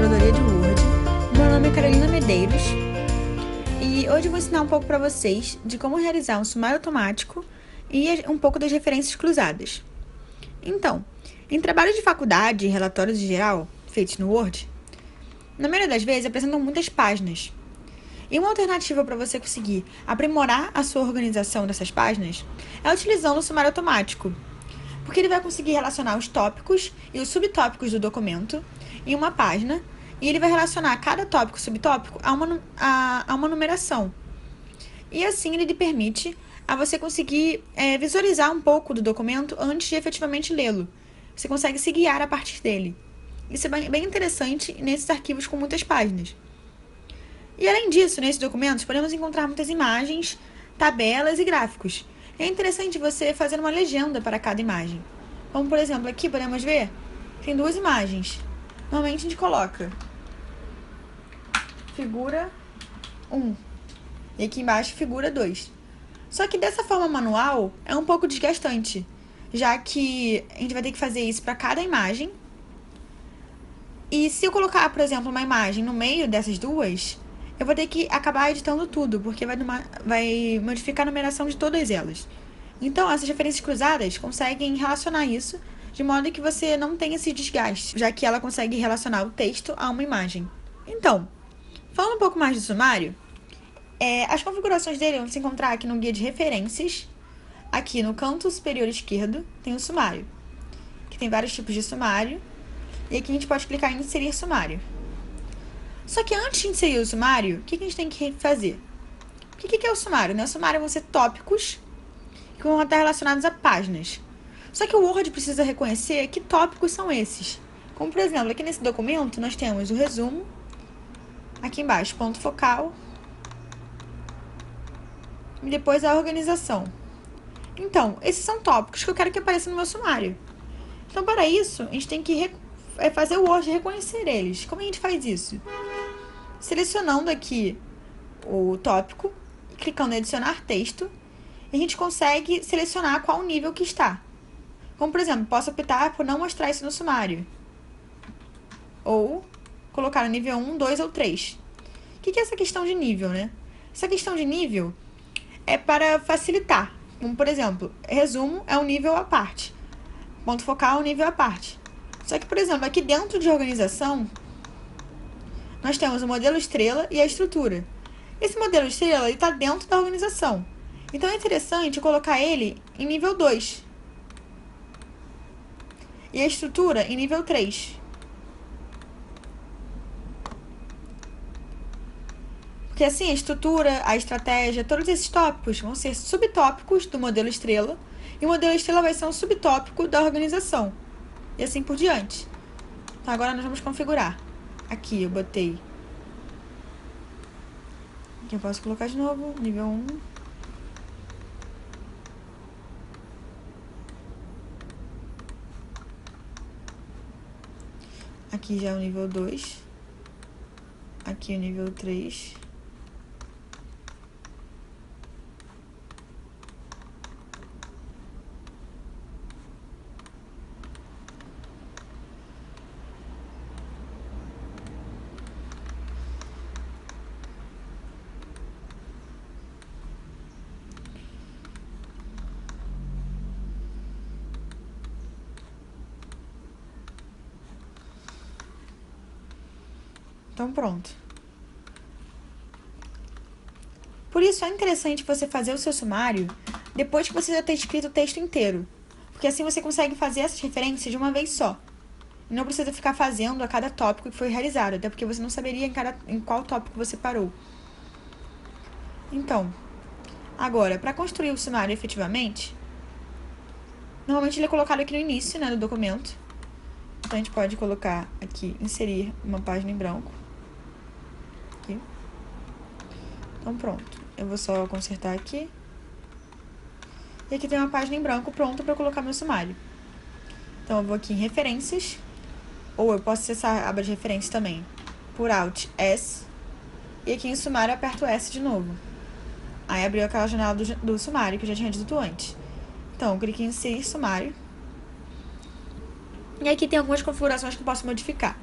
curadoria de Word. Meu nome é Carolina Medeiros e hoje eu vou ensinar um pouco para vocês de como realizar um sumário automático e um pouco das referências cruzadas. Então, em trabalhos de faculdade e relatórios em geral, feitos no Word, na maioria das vezes apresentam muitas páginas. E uma alternativa para você conseguir aprimorar a sua organização dessas páginas é utilizando o sumário automático, porque ele vai conseguir relacionar os tópicos e os subtópicos do documento em uma página, e ele vai relacionar cada tópico e subtópico a uma numeração. E assim ele permite a você conseguir visualizar um pouco do documento antes de efetivamente lê-lo. Você consegue se guiar a partir dele. Isso é bem interessante nesses arquivos com muitas páginas. E além disso, nesses documentos podemos encontrar muitas imagens, tabelas e gráficos. É interessante você fazer uma legenda para cada imagem. Como, por exemplo, aqui podemos ver, tem duas imagens. Normalmente a gente coloca figura 1 e aqui embaixo figura 2. Só que dessa forma manual é um pouco desgastante, já que a gente vai ter que fazer isso para cada imagem. E se eu colocar, por exemplo, uma imagem no meio dessas duas, eu vou ter que acabar editando tudo, porque vai modificar a numeração de todas elas. Então, essas referências cruzadas conseguem relacionar isso de modo que você não tenha esse desgaste, já que ela consegue relacionar o texto a uma imagem. Então, falando um pouco mais do sumário, as configurações dele vão se encontrar aqui no guia de referências. Aqui no canto superior esquerdo tem o sumário, que tem vários tipos de sumário, e aqui a gente pode clicar em inserir sumário. Só que antes de inserir o sumário, o que a gente tem que fazer? O que é o sumário? O sumário vão ser tópicos que vão estar relacionados a páginas. Só que o Word precisa reconhecer que tópicos são esses. Como, por exemplo, aqui nesse documento nós temos o resumo, aqui embaixo, ponto focal, e depois a organização. Então, esses são tópicos que eu quero que apareçam no meu sumário. Então, para isso, a gente tem que fazer o Word reconhecer eles. Como a gente faz isso? Selecionando aqui o tópico e clicando em adicionar texto, a gente consegue selecionar qual nível que está. Como, por exemplo, posso optar por não mostrar isso no sumário. Ou colocar no nível 1, 2 ou 3. O que é essa questão de nível, né? Essa questão de nível é para facilitar. Como, por exemplo, resumo é um nível à parte. Ponto focal é um nível à parte. Só que, por exemplo, aqui dentro de organização, nós temos o modelo estrela e a estrutura. Esse modelo estrela está dentro da organização. Então, é interessante colocar ele em nível 2. E a estrutura em nível 3. Porque assim, a estrutura, a estratégia, todos esses tópicos vão ser subtópicos do modelo estrela. E o modelo estrela vai ser um subtópico da organização. E assim por diante. Então, agora nós vamos configurar. Aqui eu botei. Aqui eu posso colocar de novo, nível 1. Aqui já é o nível 2. Aqui o nível 3. Então, pronto. Por isso, é interessante você fazer o seu sumário depois que você já ter escrito o texto inteiro. Porque assim você consegue fazer essas referências de uma vez só. E não precisa ficar fazendo a cada tópico que foi realizado, até porque você não saberia em qual tópico você parou. Então, agora, para construir o sumário efetivamente, normalmente ele é colocado aqui no início, né, do documento. Então, a gente pode colocar aqui, inserir uma página em branco. Aqui. Então, pronto. Eu vou só consertar aqui. E aqui tem uma página em branco pronta para colocar meu sumário. Então, eu vou aqui em referências. Ou eu posso acessar a aba de referências também por Alt S. E aqui em sumário eu aperto S de novo. Aí abriu aquela janela do sumário que eu já tinha dito antes. Então, eu clico em inserir sumário. E aqui tem algumas configurações que eu posso modificar.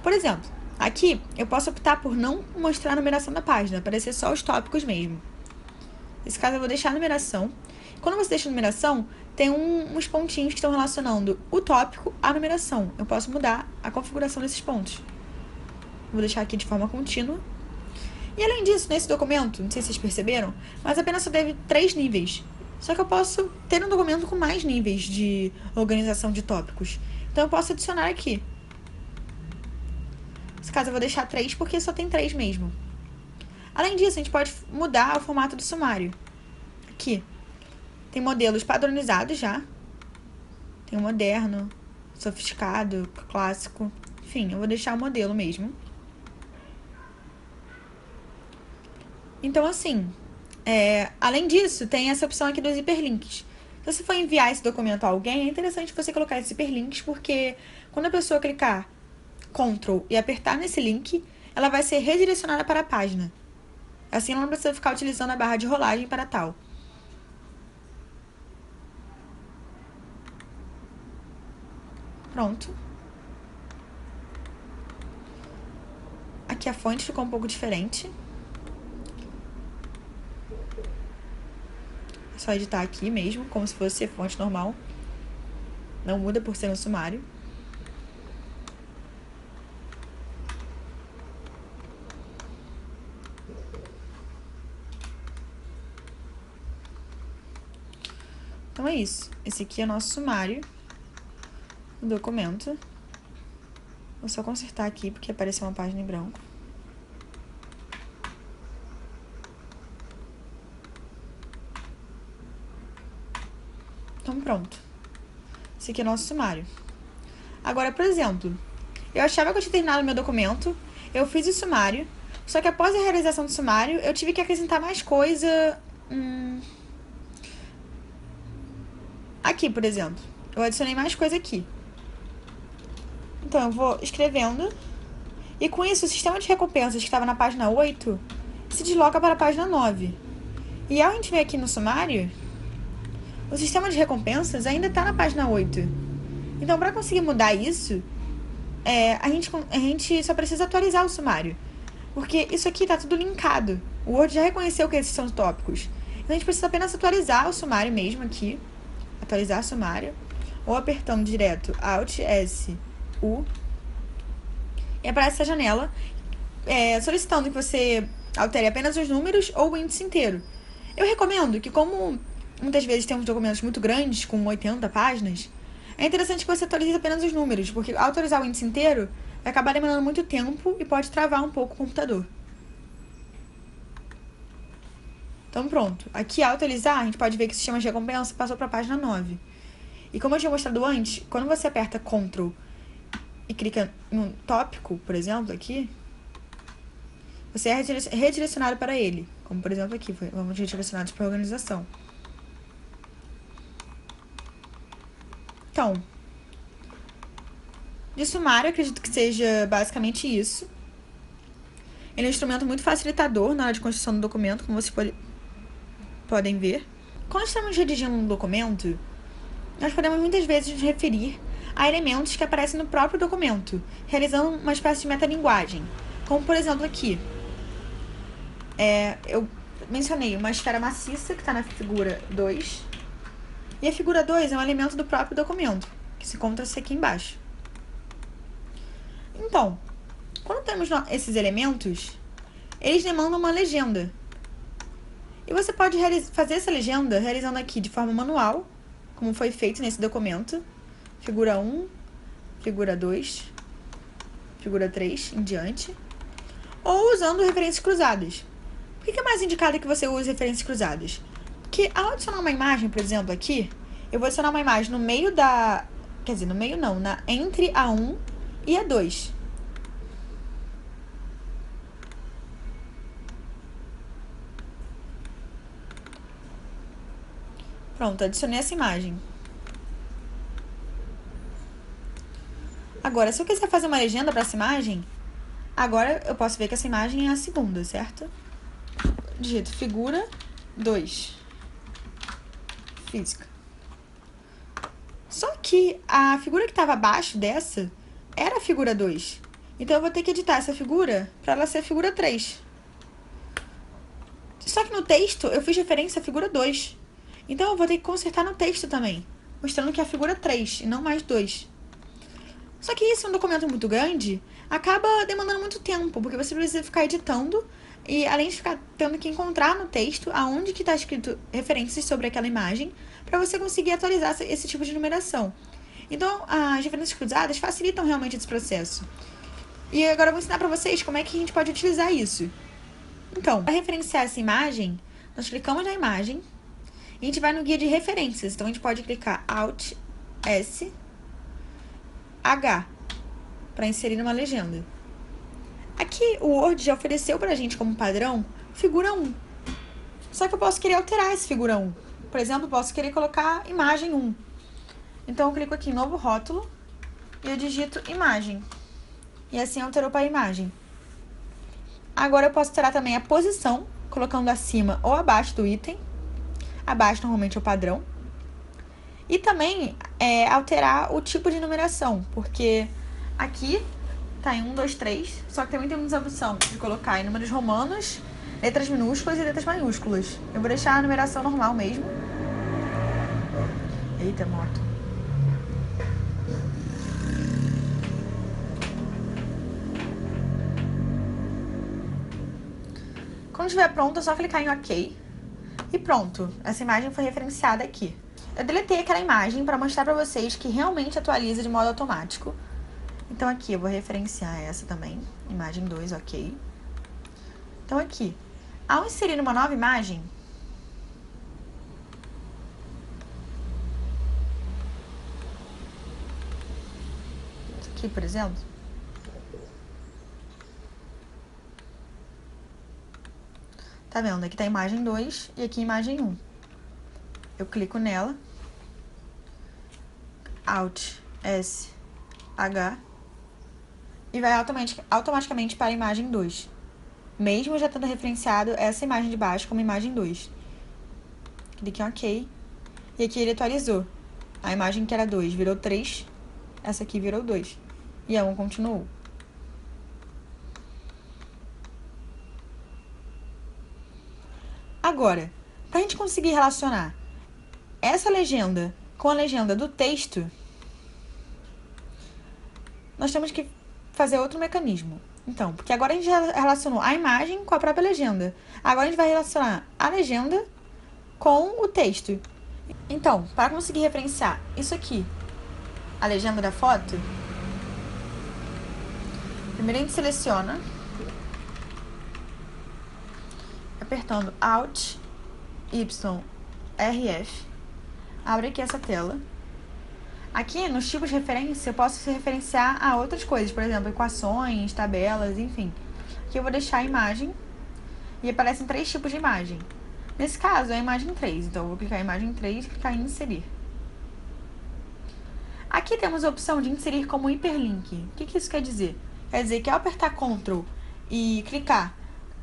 Por exemplo, Aqui, eu posso optar por não mostrar a numeração da página, aparecer só os tópicos mesmo. Nesse caso, eu vou deixar a numeração. Quando você deixa a numeração, tem uns pontinhos que estão relacionando o tópico à numeração. Eu posso mudar a configuração desses pontos. Vou deixar aqui de forma contínua. E além disso, nesse documento, não sei se vocês perceberam, mas apenas só teve 3 níveis. Só que eu posso ter um documento com mais níveis de organização de tópicos. Então eu posso adicionar aqui. Nesse caso eu vou deixar 3 porque só tem 3 mesmo. Além disso, a gente pode mudar o formato do sumário. Aqui. Tem modelos padronizados já. Tem o moderno, sofisticado, clássico. Enfim, eu vou deixar o modelo mesmo. Então, assim, além disso, tem essa opção aqui dos hiperlinks. Se você for enviar esse documento a alguém, é interessante você colocar esses hiperlinks, porque quando a pessoa clicar Ctrl e apertar nesse link, ela vai ser redirecionada para a página. Assim, ela não precisa ficar utilizando a barra de rolagem para tal. Pronto. Aqui a fonte ficou um pouco diferente. É só editar aqui mesmo, como se fosse fonte normal. Não muda por ser um sumário. Então é isso. Esse aqui é o nosso sumário do documento. Vou só consertar aqui, porque apareceu uma página em branco. Então, pronto. Esse aqui é o nosso sumário. Agora, por exemplo, eu achava que eu tinha terminado meu documento, eu fiz o sumário, só que após a realização do sumário, eu tive que acrescentar mais coisa. Aqui, por exemplo. Eu adicionei mais coisa aqui. Então, eu vou escrevendo. E com isso, o sistema de recompensas que estava na página 8 se desloca para a página 9. E ao a gente ver aqui no sumário, o sistema de recompensas ainda está na página 8. Então, para conseguir mudar isso, a gente só precisa atualizar o sumário. Porque isso aqui está tudo linkado. O Word já reconheceu que esses são os tópicos. Então, a gente precisa apenas atualizar o sumário mesmo aqui. Atualizar o sumário. Ou apertando direto Alt S U. E aparece essa janela solicitando que você altere apenas os números ou o índice inteiro. Eu recomendo que, como muitas vezes temos documentos muito grandes, com 80 páginas, é interessante que você atualize apenas os números, porque ao atualizar o índice inteiro, vai acabar demorando muito tempo e pode travar um pouco o computador. Então pronto. Aqui ao atualizar, a gente pode ver que o sistema de recompensa passou para a página 9. E como eu tinha mostrado antes, quando você aperta Ctrl e clica no tópico, por exemplo, aqui, você é redirecionado para ele. Como, por exemplo, aqui, vamos redirecionados para a organização. Então, de sumário, acredito que seja basicamente isso. Ele é um instrumento muito facilitador na hora de construção do documento, como vocês podem ver. Quando estamos redigindo um documento, nós podemos muitas vezes nos referir a elementos que aparecem no próprio documento, realizando uma espécie de metalinguagem. Como, por exemplo, aqui. Eu mencionei uma esfera maciça, que está na figura 2. E a figura 2 é um elemento do próprio documento, que se encontra-se aqui embaixo. Então, quando temos esses elementos, eles demandam uma legenda. E você pode fazer essa legenda realizando aqui de forma manual, como foi feito nesse documento. Figura 1, figura 2, figura 3, em diante. Ou usando referências cruzadas. Por que é mais indicado que você use referências cruzadas? Porque ao adicionar uma imagem, por exemplo, aqui, eu vou adicionar uma imagem no meio da... Quer dizer, no meio não, entre a 1 e a 2. Pronto, adicionei essa imagem. Agora, se eu quiser fazer uma legenda para essa imagem, agora eu posso ver que essa imagem é a segunda, certo? Digito figura 2. Física. Só que a figura que estava abaixo dessa era a figura 2. Então eu vou ter que editar essa figura para ela ser a figura 3. Só que no texto eu fiz referência à figura 2. Então eu vou ter que consertar no texto também, mostrando que é a figura 3 e não mais 2. Só que isso é um documento muito grande, acaba demandando muito tempo, porque você precisa ficar editando e além de ficar tendo que encontrar no texto aonde que está escrito referências sobre aquela imagem, para você conseguir atualizar esse tipo de numeração. Então, as referências cruzadas facilitam realmente esse processo. E agora eu vou ensinar para vocês como é que a gente pode utilizar isso. Então, para referenciar essa imagem, nós clicamos na imagem e a gente vai no guia de referências. Então, a gente pode clicar Alt, S, H, para inserir numa legenda. Aqui, o Word já ofereceu pra gente como padrão figura 1. Só que eu posso querer alterar esse figura 1. Por exemplo, eu posso querer colocar imagem 1. Então, eu clico aqui em novo rótulo e eu digito imagem. E assim alterou para a imagem. Agora eu posso alterar também a posição, colocando acima ou abaixo do item. Abaixo normalmente é o padrão. E também alterar o tipo de numeração, porque aqui tá em 1, 2, 3, só que também temos a opção de colocar em números romanos, letras minúsculas e letras maiúsculas. Eu vou deixar a numeração normal mesmo. Eita, moto. Quando estiver pronto, é só clicar em OK. E pronto, essa imagem foi referenciada aqui. Eu deletei aquela imagem para mostrar para vocês que realmente atualiza de modo automático. Então aqui eu vou referenciar essa também, imagem 2, OK. Então aqui, ao inserir uma nova imagem, isso aqui, por exemplo, tá vendo? Aqui tá a imagem 2 e aqui a imagem 1. Eu clico nela, Alt, S, H, e vai automaticamente para a imagem 2. Mesmo já tendo referenciado essa imagem de baixo como imagem 2. Clique em OK. E aqui ele atualizou. A imagem que era 2 virou 3. Essa aqui virou 2. E a 1 continuou. Agora, para a gente conseguir relacionar essa legenda com a legenda do texto, nós temos que fazer outro mecanismo. Então, porque agora a gente já relacionou a imagem com a própria legenda. Agora a gente vai relacionar a legenda com o texto. Então, para conseguir referenciar isso aqui, a legenda da foto, primeiro a gente seleciona, apertando Alt, Y, RF, abre aqui essa tela. Aqui, nos tipos de referência, eu posso se referenciar a outras coisas, por exemplo, equações, tabelas, enfim. Aqui eu vou deixar a imagem e aparecem 3 tipos de imagem. Nesse caso, é a imagem 3, então eu vou clicar em imagem 3 e clicar em inserir. Aqui temos a opção de inserir como hiperlink. O que isso quer dizer? Quer dizer que ao apertar Ctrl e clicar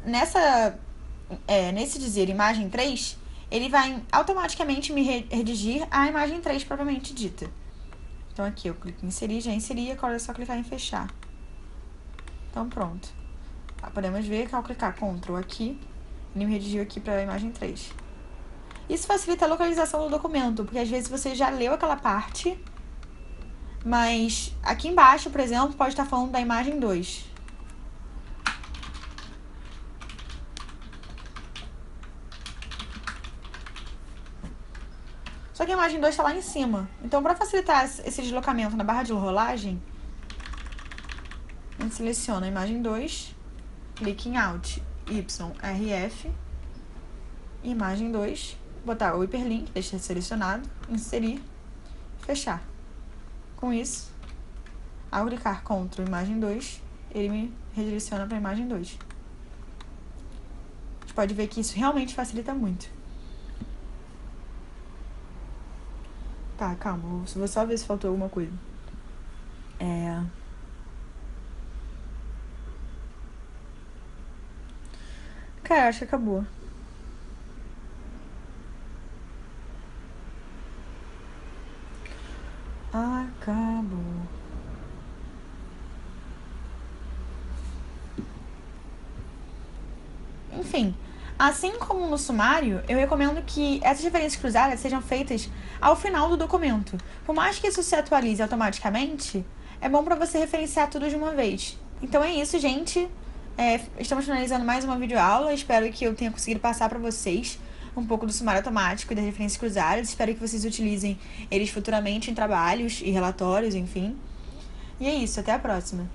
nesse dizer imagem 3, ele vai automaticamente me redigir a imagem 3 propriamente dita. Então aqui eu clico em inserir, já inseri, agora é só clicar em fechar. Então pronto. Podemos ver que ao clicar Ctrl aqui, ele me redigiu aqui para a imagem 3. Isso facilita a localização do documento, porque às vezes você já leu aquela parte, mas aqui embaixo, por exemplo, pode estar falando da imagem 2. Só que a imagem 2 está lá em cima. Então, para facilitar esse deslocamento na barra de rolagem, a gente seleciona a imagem 2, clique em Alt, Y, RF, imagem 2, botar o hiperlink, deixar selecionado, inserir, fechar. Com isso, ao clicar Ctrl imagem 2, ele me redireciona para a imagem 2. A gente pode ver que isso realmente facilita muito. Tá, calma, vou só ver se faltou alguma coisa. Cara, acho que acabou. Acabou. Enfim, assim como no sumário, eu recomendo que essas referências cruzadas sejam feitas ao final do documento. Por mais que isso se atualize automaticamente, é bom para você referenciar tudo de uma vez. Então é isso, gente. Estamos finalizando mais uma videoaula. Espero que eu tenha conseguido passar para vocês um pouco do sumário automático e das referências cruzadas. Espero que vocês utilizem eles futuramente em trabalhos e relatórios, enfim. E é isso, até a próxima.